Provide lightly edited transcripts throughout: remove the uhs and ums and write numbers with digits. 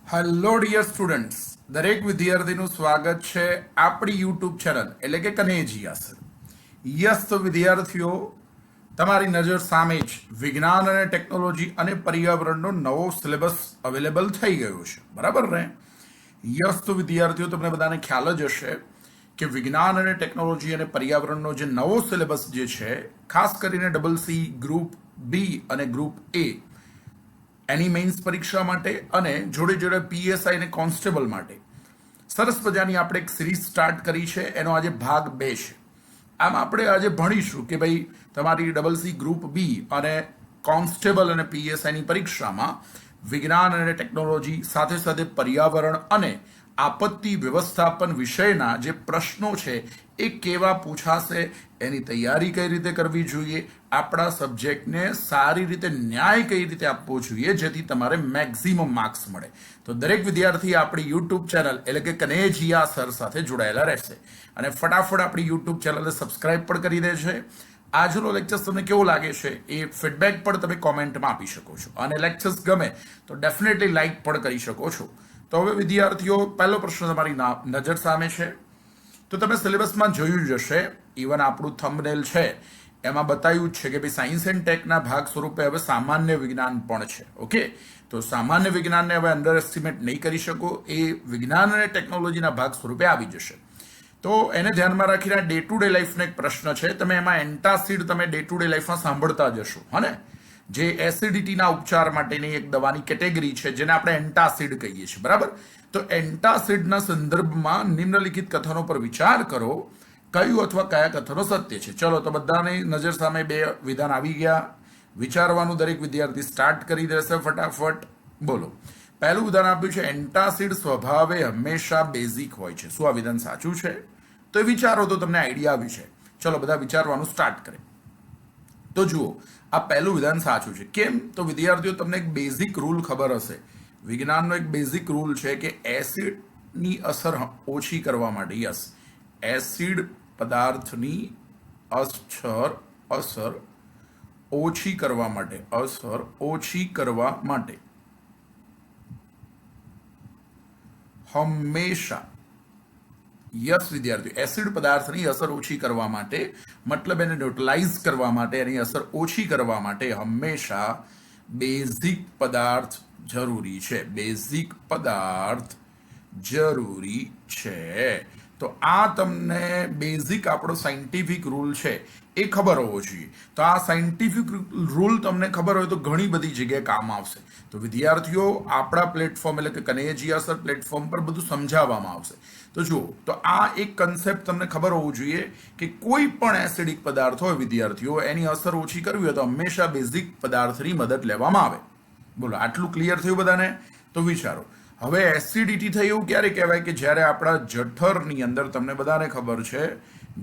Hello dear students, દરેક વિદ્યાર્થીનું સ્વાગત છે આપણી યુટ્યુબ ચેનલ એટલે કે કનેજીયા સર. યસ, તો વિદ્યાર્થીઓ, તમારી નજર સામે જ વિજ્ઞાન અને ટેકનોલોજી અને પર્યાવરણનો નવો સિલેબસ અવેલેબલ થઈ ગયો છે, બરાબર ને? યસ, તો વિદ્યાર્થીઓ, તમને બધાને ખ્યાલ જ હશે કે વિજ્ઞાન અને ટેકનોલોજી અને પર્યાવરણનો જે નવો સિલેબસ જે છે, ખાસ કરીને CC ગ્રુપ બી અને ગ્રુપ એ એની મેઇન્સ પરીક્ષા માટે અને જોડે જોડે PSI અને કોન્સ્ટેબલ માટે સરસ મજાની આપણે એક સિરીઝ સ્ટાર્ટ કરી છે. એનો આજે ભાગ 2 છે. આમ આપણે આજે ભણીશું કે ભાઈ તમારી CC ગ્રુપ બી અને કોન્સ્ટેબલ અને PSIની પરીક્ષામાં વિજ્ઞાન અને ટેકનોલોજી સાથે સાથે પર્યાવરણ અને આપત્તિ વ્યવસ્થાપન વિષયના જે પ્રશ્નો છે એ કેવા પૂછાશે, એની તૈયારી કઈ રીતે કરવી જોઈએ, આપણા સબ્જેક્ટને સારી રીતે ન્યાય કઈ રીતે આપવો જોઈએ જેથી તમારે મેક્સિમમ માર્ક્સ મળે. તો દરેક વિદ્યાર્થી આપણી યુટ્યુબ ચેનલ એટલે કે કનેજીયા સર સાથે જોડાયેલા રહેશે અને ફટાફટ આપણી યુટ્યુબ ચેનલને સબસ્ક્રાઇબ પણ કરી દે છે. આજનો લેક્ચર તમને કેવો લાગે છે એ ફીડબેક પણ તમે કોમેન્ટમાં આપી શકો છો અને લેક્ચર્સ ગમે તો ડેફિનેટલી લાઇક પણ કરી શકો છો. તો હવે વિદ્યાર્થીઓ, પહેલો પ્રશ્ન તમારી નજર સામે છે. તો તમે સિલેબસમાં જોયું જ હશે, ઇવન આપણું થંબનેલ છે એમાં બતાવ્યું જ છે કે ભાઈ સાયન્સ એન્ડ ટેકના ભાગ સ્વરૂપે હવે સામાન્ય વિજ્ઞાન પણ છે. ઓકે, તો સામાન્ય વિજ્ઞાનને હવે અંડર એસ્ટિમેટ નહીં કરી શકો, એ વિજ્ઞાન અને ટેકનોલોજીના ભાગ સ્વરૂપે આવી જશે. તો એને ધ્યાનમાં રાખીને ડે ટુ ડે લાઈફનો એક પ્રશ્ન છે. તમે એમાં એન્ટાસિડ તમે ડે ટુ ડે લાઈફમાં સાંભળતા જશો, હને? જે એસિડિટીના ઉપચાર માટેની એક દવાની કેટેગરી છે જેને આપણે એન્ટાસિડ કહીએ છીએ, બરાબર? તો એન્ટાસિડના સંદર્ભમાં નિમ્નલિખિત કથનો પર વિચાર કરો, કયું અથવા કયા કથનો સત્ય છે. ચલો, તો બધાની નજર સામે 2 વિધાન આવી ગયા. વિચારવાનું દરેક વિદ્યાર્થી સ્ટાર્ટ કરી દેશે ફટાફટ. બોલો, પહેલું વિધાન આપ્યું છે એન્ટાસિડ સ્વભાવે હંમેશા બેઝિક હોય છે. શું આ વિધાન સાચું છે? તો એ વિચારો તો તમને આઈડિયા આવી છે. ચલો, બધા વિચારવાનું સ્ટાર્ટ કરે. તો જુઓ, આ પહેલું વિધાન સાચું છે. કેમ? તો વિદ્યાર્થીઓ, તમને એક બેઝિક રૂલ ખબર હશે. વિજ્ઞાનનો એક બેઝિક રૂલ છે કે એસિડની અસર ઓછી કરવા માટે, યસ, એસિડ પદાર્થની અસર ઓછી કરવા માટે હંમેશા, યસ વિદ્યાર્થીઓ, એસિડ પદાર્થની અસર ઓછી કરવા માટે, મતલબ એને ન્યુટ્રલાઇઝ કરવા માટે, એની અસર ઓછી કરવા માટે હંમેશા બેઝિક પદાર્થ જરૂરી છે. બેઝિક પદાર્થ જરૂરી છે. તો આ તમને બેઝિક આપણો સાયન્ટિફિક રૂલ છે એ ખબર હોવો જોઈએ. તો આ સાયન્ટિફિક રૂલ તમને ખબર હોય તો ઘણી બધી જગ્યાએ કામ આવશે. તો વિદ્યાર્થીઓ, આપણા પ્લેટફોર્મ એટલે કે કનેજીયા સર પ્લેટફોર્મ પર બધું સમજાવવામાં આવશે. તો જુઓ, તો આ એક કન્સેપ્ટ તમને ખબર હોવું જોઈએ કે કોઈ પણ એસિડિક પદાર્થ હોય વિદ્યાર્થીઓ, એની અસર ઓછી કરવી હોય તો હંમેશા બેઝિક પદાર્થની મદદ લેવામાં આવે. બોલો, આટલું ક્લિયર થયું બધાને? તો વિચારો, હવે એસિડિટી થઈ એવું ક્યારે કહેવાય કે જ્યારે આપણા જઠરની અંદર, તમને બધાને ખબર છે,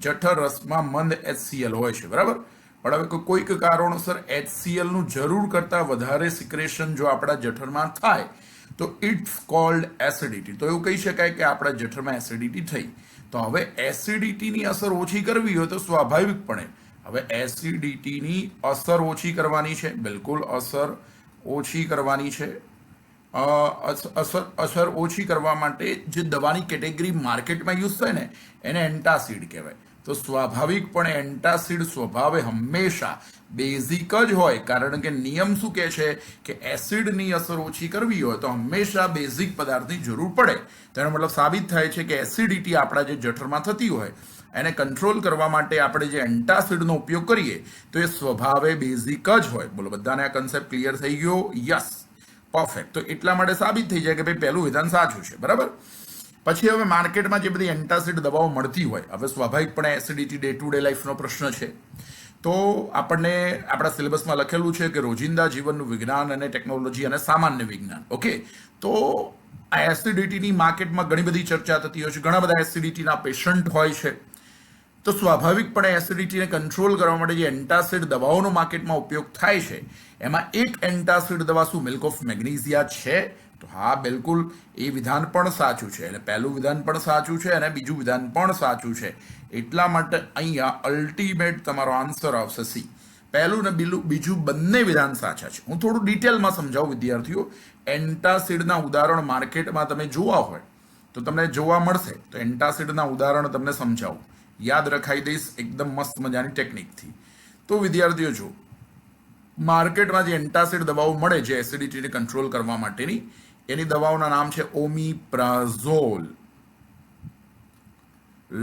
જઠર રસમાં મંદ HCl હોય છે, બરાબર? પણ હવે કોઈક કારણોસર HCl નું જરૂર કરતાં વધારે સિક્રેશન જો આપણા જઠરમાં થાય તો ઇટ્સ કોલ્ડ એસિડિટી. તો એવું કહી શકાય કે આપણા જઠરમાં એસિડિટી થઈ. તો હવે એસિડિટીની અસર ઓછી કરવી હોય તો સ્વાભાવિકપણે હવે એસિડિટીની અસર ઓછી કરવાની છે. બિલકુલ, અસર ઓછી કરવાની છે. અસર ઓછી કરવા માટે જે દવાની કેટેગરી માર્કેટમાં યુઝ થાય ને એને એન્ટાસિડ કહેવાય. તો સ્વાભાવિકપણે એન્ટાસિડ સ્વભાવે હંમેશા બેઝિક જ હોય, કારણ કે નિયમ શું કહે છે કે એસિડની અસર ઓછી કરવી હોય તો હંમેશા બેઝિક પદાર્થની જરૂર પડે. તેનો મતલબ સાબિત થાય છે કે એસિડિટી આપણા જે જઠરમાં થતી હોય એને કંટ્રોલ કરવા માટે આપણે જે એન્ટાસિડનો ઉપયોગ કરીએ તો એ સ્વભાવે બેઝિક જ હોય. બોલો, બધાને આ કન્સેપ્ટ ક્લિયર થઈ ગયો? Yes, perfect. તો એટલા માટે સાબિત થઈ જાય કે ભાઈ પહેલું વિધાન સાચું છે, બરાબર? પછી હવે માર્કેટમાં જે બધી એન્ટાસિડ દવાઓ મળતી હોય, હવે સ્વાભાવિકપણે એસિડિટી ડે ટુ ડે લાઈફનો પ્રશ્ન છે. તો આપણને આપણા સિલેબસમાં લખેલું છે કે રોજિંદા જીવનનું વિજ્ઞાન અને ટેકનોલોજી અને સામાન્ય વિજ્ઞાન. ઓકે, તો આ એસિડિટીની માર્કેટમાં ઘણી બધી ચર્ચા થતી હોય છે. ઘણા બધા એસિડિટીના પેશન્ટ હોય છે. તો સ્વાભાવિકપણે એસિડિટીને કંટ્રોલ કરવા માટે જે એન્ટાસિડ દવાઓનો માર્કેટમાં ઉપયોગ થાય છે એમાં એક એન્ટાસિડ દવા શું મિલ્ક ઓફ મેગ્નેશિયા છે? તો હા, બિલકુલ, એ વિધાન પણ સાચું છે. એટલે પહેલું વિધાન પણ સાચું છે અને બીજું વિધાન પણ સાચું છે. એટલા માટે અહીંયા અલ્ટિમેટ તમારો આન્સર આવશે સી. પહેલું ને બીજું બંને વિધાન સાચા છે. હું થોડું ડિટેલમાં સમજાવું વિદ્યાર્થીઓ. એન્ટાસિડના ઉદાહરણ માર્કેટમાં તમે જોવા હોય તો તમને જોવા મળશે. તો એન્ટાસિડના ઉદાહરણ તમને સમજાવું, યાદ રખાઈ દઈશ એકદમ મસ્ત મજાની ટેકનિકથી. તો વિદ્યાર્થીઓ જો માર્કેટમાં જે એન્ટાસિડ દવાઓ મળે છે એસિડિટીને કંટ્રોલ કરવા માટેની, એની દવાઓના નામ છે ઓમિપ્રાઝોલ,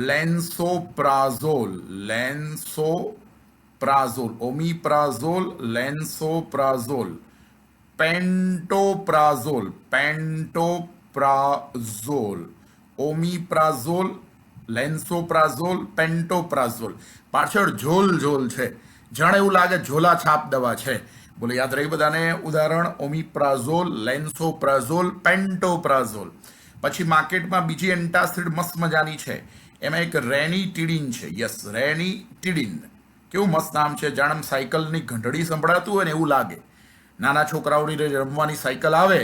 લેન્સોપ્રાઝોલ, ઓમિપ્રાઝોલ, લેન્સોપ્રાઝોલ, પેન્ટોપ્રાઝોલ, ઓમિપ્રાઝોલ, લેન્સોપ્રાઝોલ, પેન્ટોપ્રાઝોલ. પાછળ ઝોલ છે, જાણે એવું લાગે ઝોલા છાપ દવા છે. બોલો યાદ રહી બધાને ઉદાહરણ? ઓમિપ્રાઝોલ, લેન્સોપ્રાઝોલ, પેન્ટોપ્રાઝોલ. પછી માર્કેટમાં બીજી એન્ટાસિડ મસ્ત મજાની છે, એમાં એક રેનિટીડિન છે. યસ, રેનિટીડિન. કેવું મસ્ત નામ છે, જાણે સાયકલની ઘંટડી સંભળાતું હોય ને એવું લાગે. નાના છોકરાઓની રમવાની સાયકલ આવે,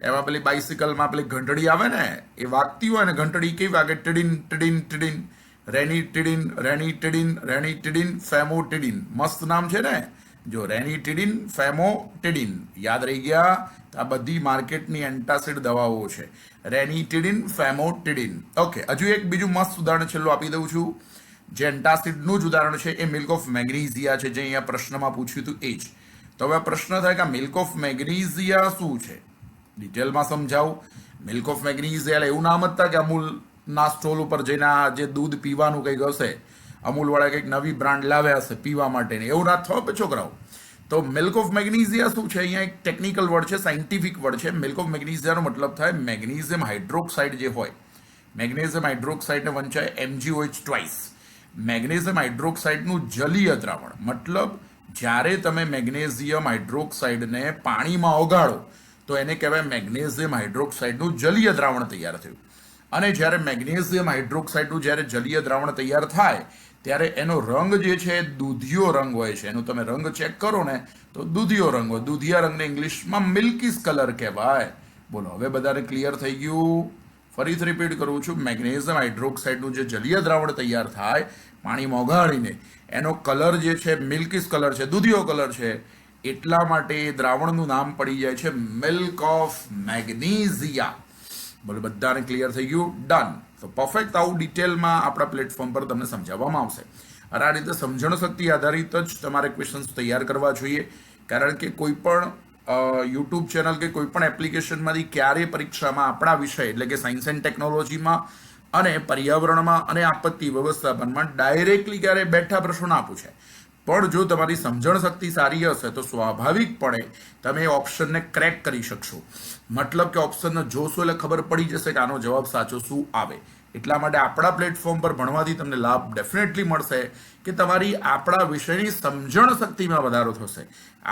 એમાં પેલી બાઇસિકલમાં પેલી ઘંટડી આવે ને, એ વાગતી હોય ને ઘંટડી કેવી વાગે? ટીડિન ટીડિન ટીડિન. રેનિટીડિન, ફેમોટીડિન. મસ્ત નામ છે ને. જો રેનિટીડિન, ફેમોટીડિન યાદ રહી ગયા. આ બધી માર્કેટની એન્ટાસિડ દવાઓ છે. રેનિટીડિન, ફેમોટીડિન. ઓકે, હજુ એક બીજું મસ્ત ઉદાહરણ છેલ્લું આપી દઉં છું. જે એન્ટાસિડનું જ ઉદાહરણ છે એ મિલ્ક ઓફ મેગ્નેશિયા છે, જે અહીંયા પ્રશ્નમાં પૂછ્યું હતું એ જ. તો હવે પ્રશ્ન થાય કે મિલ્ક ઓફ મેગ્નેશિયા શું છે? ડિટેલમાં સમજાવું. મિલ્ક ઓફ મેગ્નેશિયા એટલે એવું નામ હતા કે અમૂલના સ્ટોલ ઉપર જઈને જે દૂધ પીવાનું કંઈક હશે, અમૂલવાળા કંઈક નવી બ્રાન્ડ લાવ્યા હશે પીવા માટેની, એવું ના થયો છોકરાઓ. તો મિલ્ક ઓફ મેગ્નેશિયા શું છે? અહીંયા એક ટેકનિકલ વર્ડ છે, સાયન્ટિફિક વર્ડ છે. મિલ્ક ઓફ મેગ્નેશિયાનો મતલબ થાય મેગ્નેશિયમ હાઇડ્રોક્સાઇડ જે હોય, મેગ્નેશિયમ હાઇડ્રોક્સાઇડને વંચાય MgOH ટ્વાઇસ. મેગ્નેશિયમ હાઇડ્રોક્સાઇડનું જલીય દ્રાવણ, મતલબ જ્યારે તમે મેગ્નેશિયમ હાઇડ્રોક્સાઇડને પાણીમાં ઓગાળો તો એને કહેવાય મેગ્નેશિયમ હાઇડ્રોક્સાઇડનું જલીય દ્રાવણ તૈયાર થયું. અને જ્યારે મેગ્નેશિયમ હાઇડ્રોક્સાઇડનું જ્યારે જલીય દ્રાવણ તૈયાર થાય ત્યારે એનો રંગ જે છે દૂધિયો રંગ હોય છે. એનો તમે રંગ ચેક કરો ને તો દૂધિયો રંગ હોય. દૂધિયા રંગને ઇંગ્લિશમાં મિલ્કીસ કલર કહેવાય. બોલો હવે બધાને ક્લિયર થઈ ગયું? ફરીથી રિપીટ કરું છું. મેગ્નેશિયમ હાઇડ્રોક્સાઇડનું જે જલીય દ્રાવણ તૈયાર થાય પાણીમાં ઓગાળીને, એનો કલર જે છે મિલ્કીસ કલર છે, દૂધિયો કલર છે. એટલા માટે એ દ્રાવણનું નામ પડી જાય છે મિલ્ક ઓફ મેગ્નેશિયા. બોલો બધાને ક્લિયર થઈ ગયું? ડન. તો પરફેક્ટ આવું ડિટેલમાં આપણા પ્લેટફોર્મ પર તમને સમજાવવામાં આવશે. અને આ રીતે સમજણ શક્તિ આધારિત જ તમારે ક્વેશ્ચન્સ તૈયાર કરવા જોઈએ. કારણ કે કોઈ પણ યુટ્યુબ ચેનલ કે કોઈ પણ એપ્લિકેશનમાંથી ક્યારેય પરીક્ષામાં આપણા વિષય એટલે કે સાયન્સ એન્ડ ટેકનોલોજીમાં અને પર્યાવરણમાં અને આપત્તિ વ્યવસ્થાપનમાં ડાયરેક્ટલી ક્યારેય બેઠા પ્રશ્નો ના પૂછે. પણ જો તમારી સમજણ શક્તિ સારી હશે તો સ્વાભાવિકપણે તમે એ ઓપ્શનને ક્રેક કરી શકશો. મતલબ કે ઓપ્શનને જોશો એટલે ખબર પડી જશે કે આનો જવાબ સાચો શું આવે. એટલા માટે આપણા પ્લેટફોર્મ પર ભણવાથી તમને લાભ ડેફિનેટલી મળશે કે તમારી આપણા વિષયની સમજણ શક્તિમાં વધારો થશે.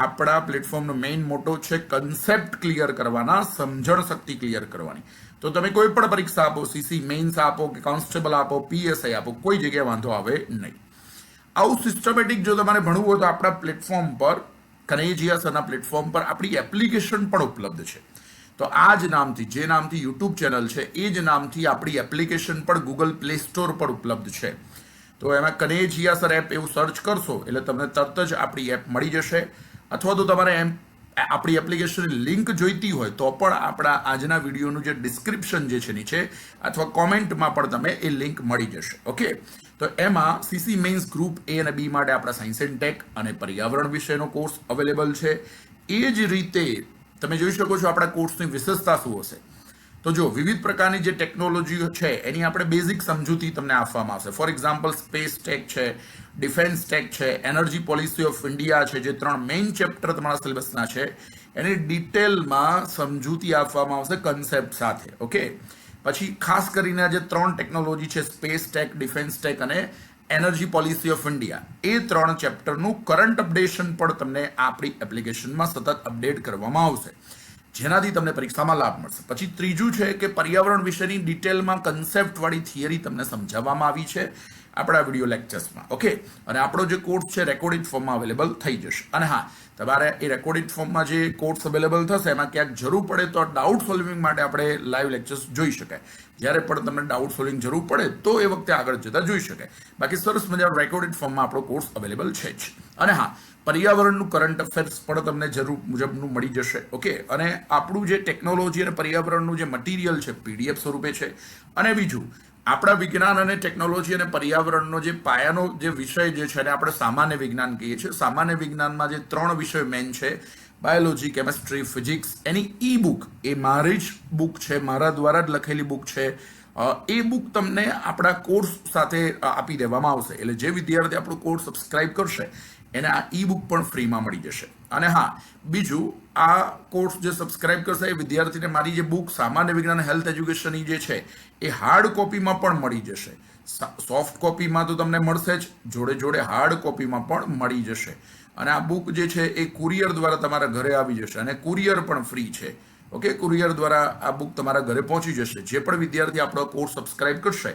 આપણા પ્લેટફોર્મનો મેઇન મોટો છે કન્સેપ્ટ ક્લિયર કરવાના, સમજણ શક્તિ ક્લિયર કરવાની. તો તમે કોઈ પણ પરીક્ષા આપો, CC મેઇન્સ આપો કે કોન્સ્ટેબલ આપો, PSI આપો, કોઈ જગ્યાએ વાંધો આવે નહીં. આવું સિસ્ટમેટિક જો તમારે ભણવું હોય તો આપણા પ્લેટફોર્મ પર, કનેજિયા સરના પ્લેટફોર્મ પર આપણી એપ્લિકેશન પણ ઉપલબ્ધ છે. તો આ જ નામથી, જે નામથી યુટ્યુબ ચેનલ છે એ જ નામથી આપણી એપ્લિકેશન પણ ગૂગલ પ્લે સ્ટોર પર ઉપલબ્ધ છે. તો એમાં કનેજિયા સર એપ એવું સર્ચ કરશો એટલે તમને તરત જ આપણી એપ મળી જશે. અથવા તો તમારે આપણી એપ્લિકેશનની લિંક જોઈતી હોય તો પણ આપણા આજના વિડીયોનું જે ડિસ્ક્રિપ્શન જે છે નીચે અથવા કોમેન્ટમાં પણ તમે એ લિંક મળી જશે. ઓકે, તો એમાં CC મેઇન્સ ગ્રુપ A અને B માટે આપણા સાયન્સ એન્ડ ટેક અને પર્યાવરણ વિષયનો કોર્સ અવેલેબલ છે. એ જ રીતે તમે જોઈ શકો છો આપણા કોર્સની વિશેષતા શું હશે. તો જો વિવિધ પ્રકારની જે ટેકનોલોજી છે એની આપણે બેઝિક સમજૂતી તમને આપવામાં આવશે. ફોર એક્ઝામ્પલ સ્પેસ ટેક છે, ડિફેન્સ ટેક છે, એનર્જી પોલિસી ઓફ ઇન્ડિયા છે, જે 3 મેઇન ચેપ્ટર તમારા સિલેબસના છે એની ડિટેલમાં સમજૂતી આપવામાં આવશે કન્સેપ્ટ સાથે. ઓકે, પછી ખાસ કરીને જે 3 ટેકનોલોજી છે સ્પેસ ટેક, ડિફેન્સ ટેક અને એનર્જી પોલિસી ઓફ ઇન્ડિયા, એ 3 ચેપ્ટરનું કરંટ અપડેશન પણ તમને આપણી એપ્લિકેશનમાં સતત અપડેટ કરવામાં આવશે, જેનાથી તમને પરીક્ષામાં લાભ મળશે. પછી ત્રીજું છે કે પર્યાવરણ વિશેની ડિટેલમાં કન્સેપ્ટવાળી થિયરી તમને સમજાવવામાં આવી છે. આપણા વિડીયો લેક્ચર્સમાં. ઓકે, અને આપણો જે કોર્સ છે રેકોર્ડિંગ ફોર્મમાં અવેલેબલ થઈ જશે. અને હા, તમારે એ રેકોર્ડિંગ ફોર્મમાં જે કોર્સ અવેલેબલ થશે એમાં ક્યાંક જરૂર પડે તો ડાઉટ સોલ્વિંગ માટે આપણે લાઈવ લેક્ચર્સ જોઈ શકાય. જ્યારે પણ તમને ડાઉટ સોલ્વિંગ જરૂર પડે તો એ વખતે આગળ જતા જોઈ શકાય. બાકી સરસ મજાનો રેકોર્ડિંગ ફોર્મમાં આપણો કોર્સ અવેલેબલ છે જ. અને હા, પર્યાવરણનું કરંટ અફેર્સ પણ તમને જરૂર મુજબનું મળી જશે. ઓકે, અને આપણું જે ટેકનોલોજી અને પર્યાવરણનું જે મટીરિયલ છે PDF સ્વરૂપે છે. અને બીજું, આપણા વિજ્ઞાન અને ટેકનોલોજી અને પર્યાવરણનો જે પાયાનો જે વિષય જે છે એને આપણે સામાન્ય વિજ્ઞાન કહીએ છીએ. સામાન્ય વિજ્ઞાનમાં જે 3 વિષયો મેઇન છે, બાયોલોજી, કેમેસ્ટ્રી, ફિઝિક્સ, એની ઈ બુક એ મારી જ બુક છે, મારા દ્વારા જ લખેલી બુક છે. એ બુક તમને આપણા કોર્સ સાથે આપી દેવામાં આવશે. એટલે જે વિદ્યાર્થી આપણો કોર્સ સબસ્ક્રાઇબ કરશે એને આ ઈ બુક પણ ફ્રીમાં મળી જશે. અને હા, બીજું, આ કોર્સ જે સબસ્ક્રાઇબ કરશે એ વિદ્યાર્થીને મારી જે બુક સામાન્ય વિજ્ઞાન હેલ્થ એજ્યુકેશનની જે છે એ હાર્ડ કોપીમાં પણ મળી જશે. સોફ્ટ કોપીમાં તો તમને મળશે જ, જોડે જોડે હાર્ડ કોપીમાં પણ મળી જશે. અને આ બુક જે છે એ કુરિયર દ્વારા તમારા ઘરે આવી જશે અને કુરિયર પણ ફ્રી છે. ઓકે, કુરિયર દ્વારા આ બુક તમારા ઘરે પહોંચી જશે. જે પણ વિદ્યાર્થી આપણો કોર્સ સબસ્ક્રાઇબ કરશે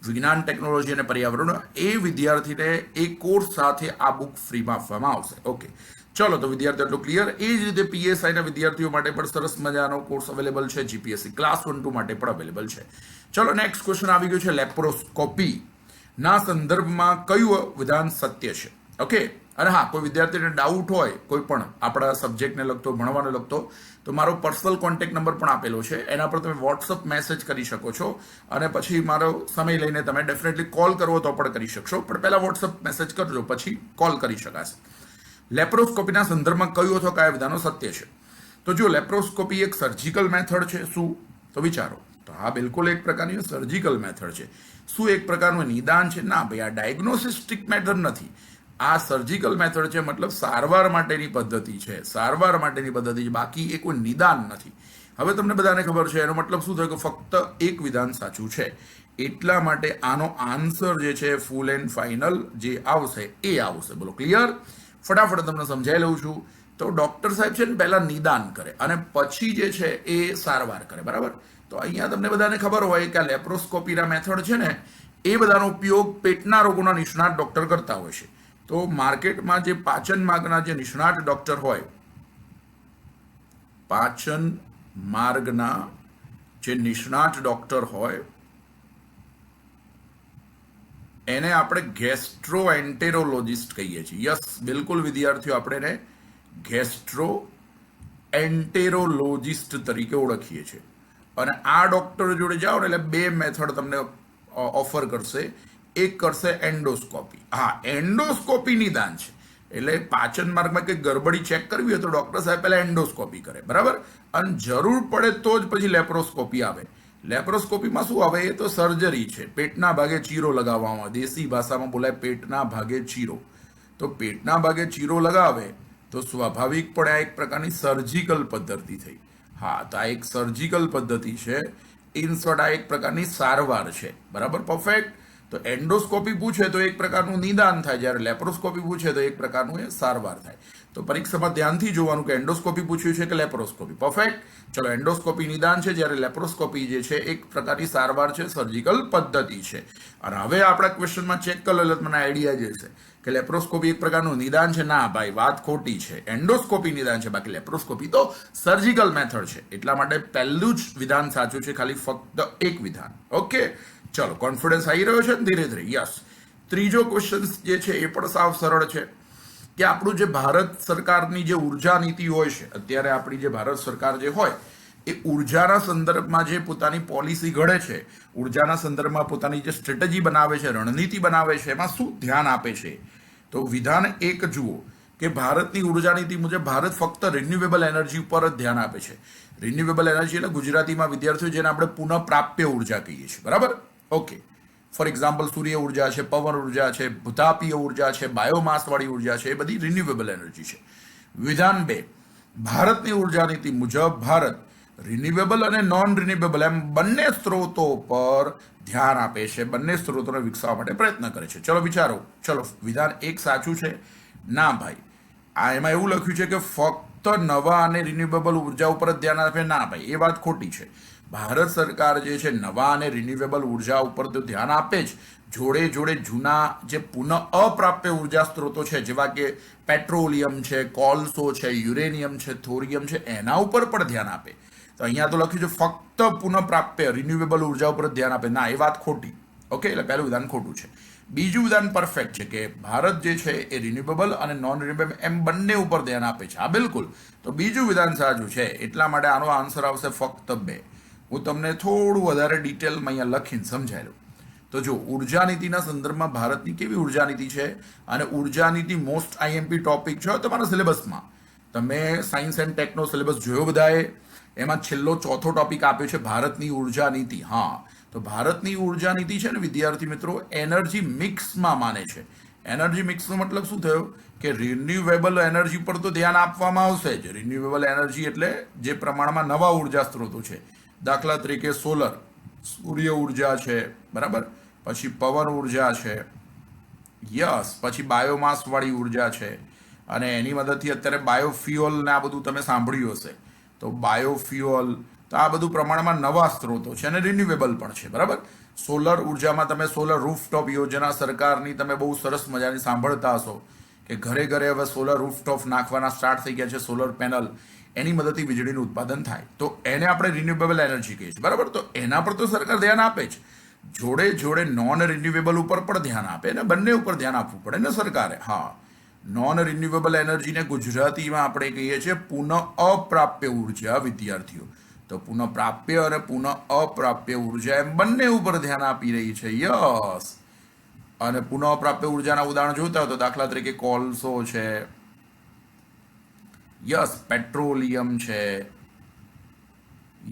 વિજ્ઞાન, ટેકનોલોજી અને પર્યાવરણ, એ વિદ્યાર્થીને એ કોર્સ સાથે આ બુક ફ્રીમાં આપવામાં આવશે. ઓકે, ચલો તો વિદ્યાર્થી એટલું ક્લિયર. એ જ રીતે PSIના વિદ્યાર્થીઓ માટે પણ સરસ મજાનો કોર્સ અવેલેબલ છે. GPSC ક્લાસ 1-2 માટે પણ અવેલેબલ છે. ચલો, નેક્સ્ટ ક્વેશ્ચન આવી ગયો છે. લેપ્રોસ્કોપી ના સંદર્ભમાં કયું વિધાન સત્ય છે? ઓકે, અને હા, કોઈ વિદ્યાર્થીને ડાઉટ હોય કોઈ પણ આપણા સબ્જેક્ટને લગતો, ભણવાને લગતો, તો મારો પર્સનલ કોન્ટેક્ટ નંબર પણ આપેલો છે. એના પર તમે વોટ્સઅપ મેસેજ કરી શકો છો અને પછી મારો સમય લઈને તમે ડેફિનેટલી કોલ કરવો તો પણ કરી શકશો. પણ પહેલા વોટ્સઅપ મેસેજ કરજો, પછી કોલ કરી શકાશે. લેપ્રોસ્કોપીના સંદર્ભમાં કયું અથવા કયા વિધાનો સત્ય છે? તો જો લેપ્રોસ્કોપી એક સર્જિકલ મેથડ છે. શું? તો વિચારો. તો હા, બિલકુલ એક પ્રકારની સર્જિકલ મેથડ છે. શું એક પ્રકારનું નિદાન છે? ના ભાઈ, આ ડાયગ્નોસ્ટિક મેથડ નથી. આ સર્જિકલ મેથડ છે, મતલબ સારવાર માટેની પદ્ધતિ છે. સારવાર માટેની પદ્ધતિ છે, બાકી એ કોઈ નિદાન નથી. હવે તમને બધાને ખબર છે એનો મતલબ શું થયો કે ફક્ત એક વિધાન સાચું છે. એટલા માટે આનો આન્સર જે છે ફૂલ એન્ડ ફાઇનલ જે આવશે એ આવશે. બોલો, ક્લિયર? ફટાફટ તમને સમજાવી લઉં છું. તો ડોક્ટર સાહેબ છે ને પહેલા નિદાન કરે અને પછી જે છે એ સારવાર કરે. બરાબર? તો અહીંયા તમને બધાને ખબર હોય કે આ લેપ્રોસ્કોપીના મેથડ છે ને એ બધાનો ઉપયોગ પેટના રોગોના નિષ્ણાત ડોક્ટર કરતા હોય છે. તો માર્કેટમાં જે પાચન માર્ગના જે નિષ્ણાત ડોક્ટર હોય, પાચન માર્ગના જે નિષ્ણાત ડોક્ટર હોય એને આપણે ગેસ્ટ્રોએન્ટેરોલોજિસ્ટ કહીએ છીએ. યસ, બિલકુલ વિદ્યાર્થીઓ, આપણે એને ગેસ્ટ્રોએન્ટેરોલોજિસ્ટ તરીકે ઓળખીએ છીએ. અને આ ડોક્ટર જોડે જાઓ ને એટલે 2 મેથડ તમને ઓફર કરશે. એક કરશે એન્ડોસ્કોપી. હા, એન્ડોસ્કોપી નિદાન છે. એટલે પાચન માર્ગમાં કંઈક ગડબડી ચેક કરવી હોય તો ડોક્ટર સાહેબ પહેલા એન્ડોસ્કોપી કરે. બરાબર? અને જરૂર પડે તો જ પછી લેપ્રોસ્કોપી આવે. લેપ્રોસ્કોપીમાં શું આવે? એ તો સર્જરી છે. પેટના ભાગે ચીરો લગાવવામાં, દેશી ભાષામાં બોલાય પેટના ભાગે ચીરો. તો પેટના ભાગે ચીરો લગાવે તો સ્વાભાવિકપણે આ એક પ્રકારની સર્જિકલ પદ્ધતિ થઈ. હા, તો આ એક સર્જિકલ પદ્ધતિ છે. ઇનશોર્ટ, આ એક પ્રકારની સારવાર છે. બરાબર? પરફેક્ટ. તો એન્ડોસ્કોપી પૂછે તો એક પ્રકારનું નિદાન થાય, જ્યારે લેપ્રોસ્કોપી પૂછે તો એક પ્રકારનું એ સારવાર થાય. તો પરીક્ષામાં ધ્યાનથી જોવાનું કે એન્ડોસ્કોપી પૂછ્યું છે કે લેપ્રોસ્કોપી. પરફેક્ટ. ચલો, એન્ડોસ્કોપી નિદાન છે, જ્યારે લેપ્રોસ્કોપી જે છે એક પ્રકારની સારવાર છે, સર્જિકલ પદ્ધતિ છે. અને હવે આપણા ક્વેશ્ચનમાં ચેક કરી લો, મને આઈડિયા જે છે કે લેપ્રોસ્કોપી એક પ્રકારનું નિદાન છે. ના ભાઈ, વાત ખોટી છે. એન્ડોસ્કોપી નિદાન છે, બાકી લેપ્રોસ્કોપી તો સર્જિકલ મેથડ છે. એટલા માટે પહેલું જ વિધાન સાચું છે, ખાલી ફક્ત એક વિધાન. ઓકે, ચલો, કોન્ફિડન્સ આવી રહ્યો છે ને ધીરે ધીરે? યસ. ત્રીજો ક્વેશ્ચન જે છે એ પણ સાવ સરળ છે કે આપણું જે ભારત સરકારની જે ઉર્જા નીતિ હોય છે, અત્યારે આપણી જે ભારત સરકાર જે હોય એ ઉર્જાના સંદર્ભમાં જે પોતાની પોલિસી ઘડે છે, ઉર્જાના સંદર્ભમાં પોતાની જે સ્ટ્રેટેજી બનાવે છે, રણનીતિ બનાવે છે, એમાં શું ધ્યાન આપે છે? તો વિધાન 1 જુઓ કે ભારતની ઉર્જા નીતિ મુજબ ભારત ફક્ત રિન્યુએબલ એનર્જી ઉપર જ ધ્યાન આપે છે. રિન્યુએબલ એનર્જી એટલે ગુજરાતીમાં વિદ્યાર્થીઓ જેને આપણે પુનઃપ્રાપ્ય ઉર્જા કહીએ છીએ. બરાબર? ઓકે. ફોર એક્ઝામ્પલ, સૂર્ય ઉર્જા છે, પવન ઉર્જા છે, ભૂતાપીય ઉર્જા છે, બાયોમાસવાળી ઉર્જા છે, એ બધી રિન્યુએબલ એનર્જી છે. વિધાન 2, ભારતની ઉર્જા નીતિ મુજબ ભારત રિન્યુએબલ અને નોન રિન્યુએબલ એમ બંને સ્ત્રોતો પર ધ્યાન આપે છે, બંને સ્ત્રોતોને વિકસાવવા માટે પ્રયત્ન કરે છે. ચલો વિચારો. ચલો, વિધાન 1 સાચું છે? ના ભાઈ, આ એમાં એવું લખ્યું છે કે ફક્ત નવા અને રિન્યુએબલ ઉર્જા ઉપર જ ધ્યાન આપે. ના ભાઈ, એ વાત ખોટી છે. ભારત સરકાર જે છે નવા અને રિન્યુએબલ ઉર્જા ઉપર તો ધ્યાન આપે જ, જોડે જોડે જૂના જે પુનઃ અપ્રાપ્ય ઉર્જા સ્ત્રોતો છે જેવા કે પેટ્રોલિયમ છે, કોલસો છે, યુરેનિયમ છે, થોરિયમ છે, એના ઉપર પણ ધ્યાન આપે. તો અહીંયા તો લખ્યું છે ફક્ત પુનઃપ્રાપ્ય રિન્યુએબલ ઉર્જા ઉપર જ ધ્યાન આપે. ના, એ વાત ખોટી. ઓકે, એટલે પહેલું વિધાન ખોટું છે. બીજું વિધાન પરફેક્ટ છે કે ભારત જે છે એ રિન્યુએબલ અને નોન રિન્યુએબલ એમ બંને ઉપર ધ્યાન આપે છે. હા, બિલકુલ. તો બીજું વિધાન સાચું છે. એટલા માટે આનો આન્સર આવશે ફક્ત 2. હું તમને થોડું વધારે ડિટેલમાં અહીંયા લખીને સમજાયેલું. તો જો ઉર્જા નીતિના સંદર્ભમાં ભારતની કેવી ઉર્જા નીતિ છે, અને ઉર્જા નીતિ મોસ્ટ આઈએમપી ટોપિક છે તમારા સિલેબસમાં. તમે સાયન્સ એન્ડ ટેકનો સિલેબસ જોયો બધાએ? એમાં છેલ્લો ચોથો ટોપિક આપ્યો છે ભારતની ઉર્જા નીતિ. હા, તો ભારતની ઉર્જા નીતિ છે ને વિદ્યાર્થી મિત્રો, એનર્જી મિક્સમાં માને છે. એનર્જી મિક્સનો મતલબ શું થયો કે રિન્યુએબલ એનર્જી પર તો ધ્યાન આપવામાં આવશે જ. રિન્યુએબલ એનર્જી એટલે જે પ્રમાણમાં નવા ઉર્જા સ્ત્રોતો છે, દાખલા તરીકે સોલર, સૂર્ય ઉર્જા છે, બરાબર, પછી પવન ઉર્જા છે, યસ, પછી બાયોમાસ વાળી ઉર્જા છે, અને એની મદદથી અત્યારે બાયોફ્યુઅલ ને આ બધું તમે સાંભળ્યું હશે. તો બાયોફ્યુઅલ, તો આ બધું પ્રમાણમાં નવા સ્ત્રોતો છે અને રિન્યુએબલ પણ છે, બરાબર. સોલર ઉર્જામાં તમે સોલર રૂફટોપ યોજના સરકારની તમે બહુ સરસ મજાની સાંભળતા હશો કે ઘરે ઘરે હવે સોલર રૂફટોપ નાખવાના સ્ટાર્ટ થઈ ગયા છે, સોલર પેનલ. એની મદદથી વીજળીનું ઉત્પાદન થાય, તો એને આપણે રિન્યુએબલ એનર્જી કહીએ છીએ, બરાબર. તો એના પર તો સરકાર ધ્યાન આપે જ, જોડે જોડે નોન રિન્યુએબલ ઉપર પણ ધ્યાન આપે, અને બંને ઉપર ધ્યાન આપવું પડે ને સરકારે. હા, નોન રિન્યુએબલ એનર્જીને ગુજરાતીમાં આપણે કહીએ છીએ પુનઃ અપ્રાપ્ય ઉર્જા, વિદ્યાર્થીઓ. તો પુનઃ પ્રાપ્ય અને પુનઃ અપ્રાપ્ય ઉર્જા એમ બંને ઉપર ધ્યાન આપી રહી છે. યસ. અને પુનઃ પ્રાપ્ય ઉર્જાના ઉદાહરણ જોતા હોય તો દાખલા તરીકે કોલસો છે, યસ, પેટ્રોલિયમ છે,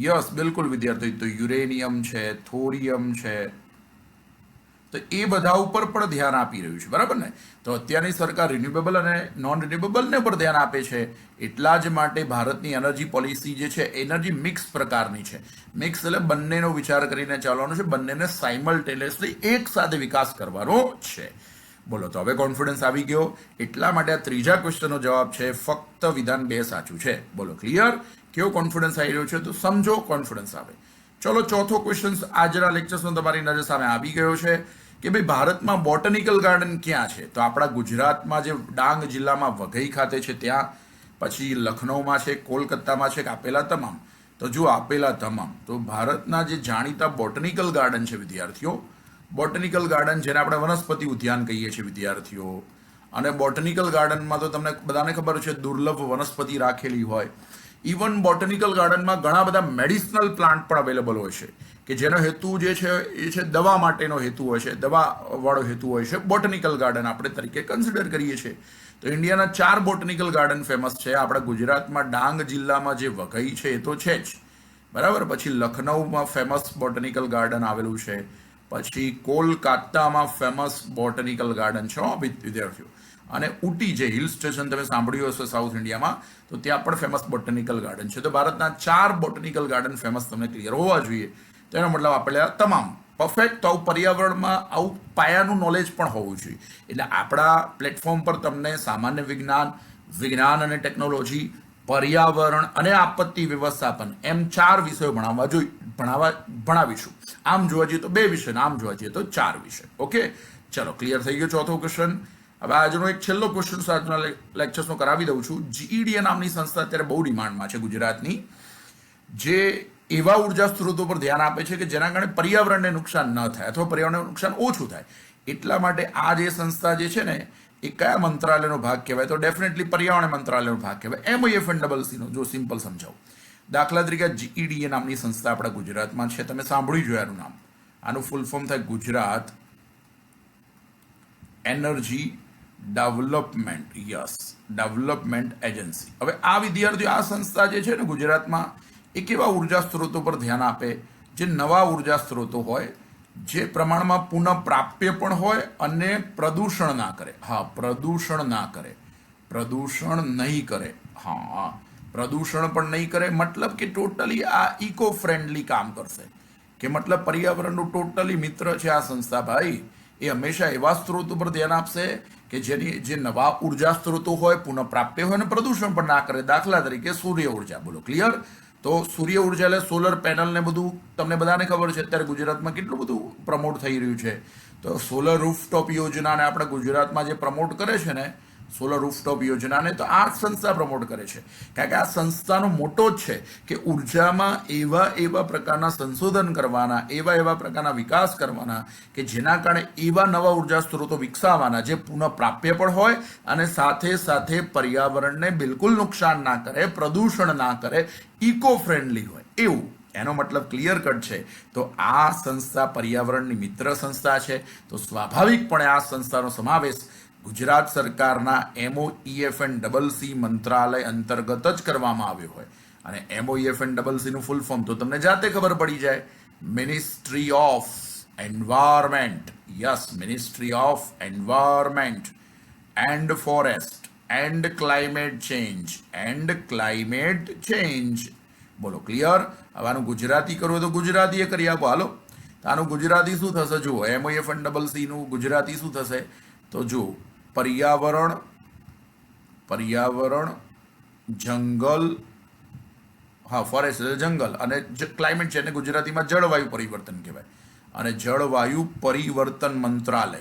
યસ, બિલકુલ વિદ્યાર્થી, તો યુરેનિયમ છે, થોરિયમ છે. તો એ બધા ઉપર પણ ધ્યાન આપી રહ્યું છે, બરાબર ને. તો અત્યારની સરકાર રિન્યુએબલ અને નોન રિન્યુએબલને પર ધ્યાન આપે છે. એટલા જ માટે ભારતની એનર્જી પોલિસી જે છે એનર્જી મિક્સ પ્રકારની છે. મિક્સ એટલે બંનેનો વિચાર કરીને ચાલવાનો છે, બંનેને સાયમલ્ટેનિયસલી એક સાથે વિકાસ કરવાનો છે. બોલો, તો હવે કોન્ફિડન્સ આવી ગયો. એટલા માટે આ ત્રીજા ક્વેશ્ચનનો જવાબ છે ફક્ત વિધાન 2 સાચું છે. બોલો, ક્લિયર? કેવો કોન્ફિડન્સ આવી રહ્યો છે? તો સમજો કોન્ફિડન્સ આવે. ચલો, ચોથો ક્વેશ્ચન આજના લેક્ચર્સમાં તમારી નજર સામે આવી ગયો છે કે ભાઈ ભારતમાં બોટનિકલ ગાર્ડન ક્યાં છે? તો આપણા ગુજરાતમાં જે ડાંગ જિલ્લામાં વઘઈ ખાતે છે ત્યાં, પછી લખનૌમાં છે, કોલકાતામાં છે, કે આપેલા તમામ. તો જો આપેલા તમામ, તો ભારતના જે જાણીતા બોટનિકલ ગાર્ડન છે વિદ્યાર્થીઓ, બોટનિકલ ગાર્ડન જેને આપણે વનસ્પતિ ઉદ્યાન કહીએ છીએ વિદ્યાર્થીઓ, અને બોટનિકલ ગાર્ડનમાં તો તમને બધાને ખબર છે દુર્લભ વનસ્પતિ રાખેલી હોય. ઇવન બોટનિકલ ગાર્ડનમાં ઘણા બધા મેડિસિનલ પ્લાન્ટ પણ અવેલેબલ હોય છે કે જેનો હેતુ જે છે એ છે દવા માટેનો હેતુ હોય છે, દવાવાળો હેતુ હોય છે. બોટનિકલ ગાર્ડન આપણે તરીકે કન્સિડર કરીએ છીએ. તો ઇન્ડિયાના 4 બોટનિકલ ગાર્ડન ફેમસ છે. આપણા ગુજરાતમાં ડાંગ જિલ્લામાં જે વઘઈ છે એ તો છે જ, બરાબર. પછી લખનૌમાં ફેમસ બોટનિકલ ગાર્ડન આવેલું છે. પછી કોલકાતામાં ફેમસ બોટનિકલ ગાર્ડન છે વિદ્યાર્થીઓ. અને ઉટી જે હિલ સ્ટેશન તમે સાંભળ્યું હશે સાઉથ ઇન્ડિયામાં, તો ત્યાં પણ ફેમસ બોટનિકલ ગાર્ડન છે. તો ભારતના 4 બોટનિકલ ગાર્ડન ફેમસ તમને ક્લિયર હોવા જોઈએ. તો એનો મતલબ આપણે તમામ પરફેક્ટ. તો આવું પર્યાવરણમાં આવું પાયાનું નોલેજ પણ હોવું જોઈએ. એટલે આપણા પ્લેટફોર્મ પર તમને સામાન્ય વિજ્ઞાન, વિજ્ઞાન અને ટેકનોલોજી, પર્યાવરણ અને આપત્તિ વ્યવસ્થાપન એમ 4 વિષયો ભણાવીશું. આમ જોવા જઈએ તો 2 વિષય, આમ જોવા જઈએ તો 4 વિષય. ઓકે, ચલો, ક્લિયર થઈ ગયો ચોથો ક્વેશ્ચન. હવે આજનો એક છેલ્લો ક્વેશ્ચન આજના લેક્ચર્સનો કરાવી દઉં છું. જીઈડીએ નામની સંસ્થા અત્યારે બહુ ડિમાન્ડમાં છે ગુજરાતની, જે એવા ઉર્જા સ્ત્રોતો પર ધ્યાન આપે છે કે જેના કારણે પર્યાવરણને નુકસાન ન થાય અથવા પર્યાવરણને નુકસાન ઓછું થાય. એટલા માટે આ જે સંસ્થા જે છે ને એ કયા મંત્રાલયનો ભાગ કહેવાય? તો ડેફિનેટલી પર્યાવરણ મંત્રાલયનો ભાગ કહેવાય. MIFNCC નો, જો સિમ્પલ સમજાવું. દાખલા તરીકે જીઈડીએ નામની સંસ્થા આપણા ગુજરાતમાં છે, તમે સાંભળ્યું જોઈએ આનું નામ. આનું ફૂલ ફોર્મ થાય Gujarat energy development, yes, development agency. હવે આ વિદ્યાર્થીઓ, આ સંસ્થા જે છે ને ગુજરાતમાં એ કેવા ઉર્જા સ્ત્રોતો પર ધ્યાન આપે? જે નવા ઉર્જા સ્ત્રોતો હોય, જે પ્રમાણમાં પુનઃ પ્રાપ્ય પણ હોય અને પ્રદૂષણ ના કરે. હા, પ્રદૂષણ ના કરે, પ્રદૂષણ નહીં કરે. હા, પ્રદૂષણ પણ નહીં કરે, મતલબ કે ટોટલી આ ઇકો ફ્રેન્ડલી કામ કરશે, કે મતલબ પર્યાવરણનું ટોટલી મિત્ર છે આ સંસ્થા ભાઈ. એ હંમેશા એવા સ્ત્રોતો પર ધ્યાન આપશે કે જે નવા ઉર્જા સ્ત્રોતો હોય, પુનઃ પ્રાપ્ય હોય અને પ્રદૂષણ પણ ના કરે. દાખલા તરીકે સૂર્ય ઉર્જા. બોલો, ક્લિયર? તો સૂર્ય ઉર્જા એટલે સોલર પેનલ ને બધું તમને બધાને ખબર છે અત્યારે ગુજરાતમાં કેટલું બધું પ્રમોટ થઈ રહ્યું છે. તો સોલર રૂફટોપ યોજનાને આપણે ગુજરાતમાં જે પ્રમોટ કરે છે ને સોલર રૂફટોપ યોજનાને, તો આ સંસ્થા પ્રમોટ કરે છે. કારણ કે આ સંસ્થાનો મોટો જ છે કે ઉર્જામાં એવા પ્રકારના સંશોધન કરવાના, એવા પ્રકારના વિકાસ કરવાના કે જેના કારણે એવા નવા ઉર્જા સ્ત્રોતો વિકસાવવાના જે પુનઃપ્રાપ્ય પણ હોય અને સાથે સાથે પર્યાવરણને બિલકુલ નુકસાન ના કરે, પ્રદૂષણ ના કરે, ઇકો ફ્રેન્ડલી હોય એવું. એનો મતલબ ક્લિયર કટ છે. તો આ સંસ્થા પર્યાવરણની મિત્ર સંસ્થા છે. તો સ્વાભાવિકપણે આ સંસ્થાનો સમાવેશ ગુજરાત સરકારના MOEF&CC મંત્રાલય અંતર્ગત જ કરવામાં આવ્યો હોય. અને MOEF&CC નું ફૂલ ફોર્મ તો તમને જાતે ખબર પડી જાય. Ministry of environment. Yes, ministry of environment and forest and climate change. બોલો ક્લિયર? હવે આનું ગુજરાતી કરવું તો ગુજરાતી એ કરી આપો. હાલો, આનું ગુજરાતી શું થશે જુઓ. MOEF&CC નું ગુજરાતી શું થશે તો જુઓ, પર્યાવરણ, જંગલ, હા ફોરેસ્ટ એટલે જંગલ, અને ક્લાઇમેટ ચેન્જ ગુજરાતીમાં જળવાયુ પરિવર્તન કહેવાય. અને જળવાયુ પરિવર્તન મંત્રાલય.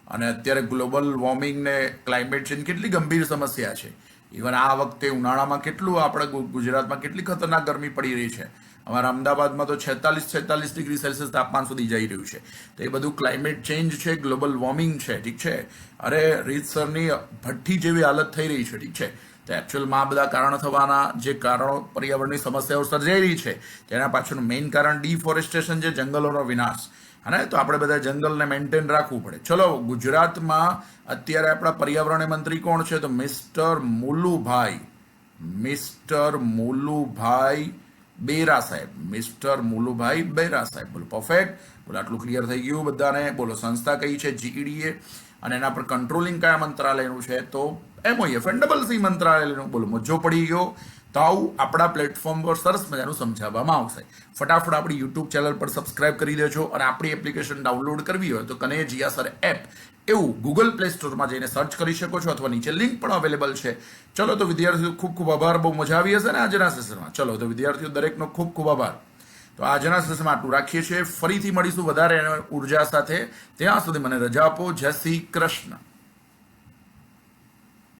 અને અત્યારે ગ્લોબલ વોર્મિંગ ને ક્લાઇમેટ ચેન્જ કેટલી ગંભીર સમસ્યા છે. ઇવન આ વખતે ઉનાળામાં કેટલું આપણે ગુજરાતમાં કેટલી ખતરનાક ગરમી પડી રહી છે. અમારા અમદાવાદમાં તો 46 ડિગ્રી સેલ્સિયસ તાપમાન સુધી જઈ રહ્યું છે. તો એ બધું ક્લાઇમેટ ચેન્જ છે, ગ્લોબલ વોર્મિંગ છે, ઠીક છે. અરે રીતસરની ભઠ્ઠી જેવી હાલત થઈ રહી છે, ઠીક છે. તો એકચ્યુઅલમાં આ બધા કારણ થવાના જે કારણો પર્યાવરણની સમસ્યાઓ સર્જાઈ રહી છે તેના પાછળનું મેઇન કારણ ડિફોરેસ્ટેશન છે, જંગલોનો વિનાશ. અને તો આપણે બધા જંગલને મેન્ટેન રાખવું પડે. ચલો, ગુજરાતમાં અત્યારે આપણા પર્યાવરણ મંત્રી કોણ છે તો મિસ્ટર મુલુભાઈ બેરા સાહેબ. બોલો પરફેક્ટ. બોલો આટલું ક્લિયર થઈ ગયું બધાને. બોલો સંસ્થા કઈ છે? GEDA. અને એના પર કંટ્રોલિંગ કયા મંત્રાલયનું છે તો MOEF&CC મંત્રાલયનું. બોલો મજો પડી ગયો. તો આવું આપણા પ્લેટફોર્મ પર સરસ મજાનું સમજાવવામાં આવશે. ફટાફટ આપણી યુટ્યુબ ચેનલ પર સબસ્ક્રાઇબ કરી દેજો. અને આપણી એપ્લિકેશન ડાઉનલોડ કરવી હોય તો કનેજીયા સર એપ એવું ગૂગલ પ્લે સ્ટોરમાં જઈને સર્ચ કરી શકો છો, અથવા નીચે લિંક પણ અવેલેબલ છે. ચલો તો વિદ્યાર્થીઓ ખૂબ આભાર. બહુ મજા આવી હશે ને આજના સેશનમાં. ચલો તો વિદ્યાર્થીઓ દરેકનો ખૂબ આભાર. તો આજના સેશનમાં આટલું રાખીએ છીએ. ફરીથી મળીશું વધારે ઉર્જા સાથે. ત્યાં સુધી મને રજા આપો. જય શ્રી કૃષ્ણ.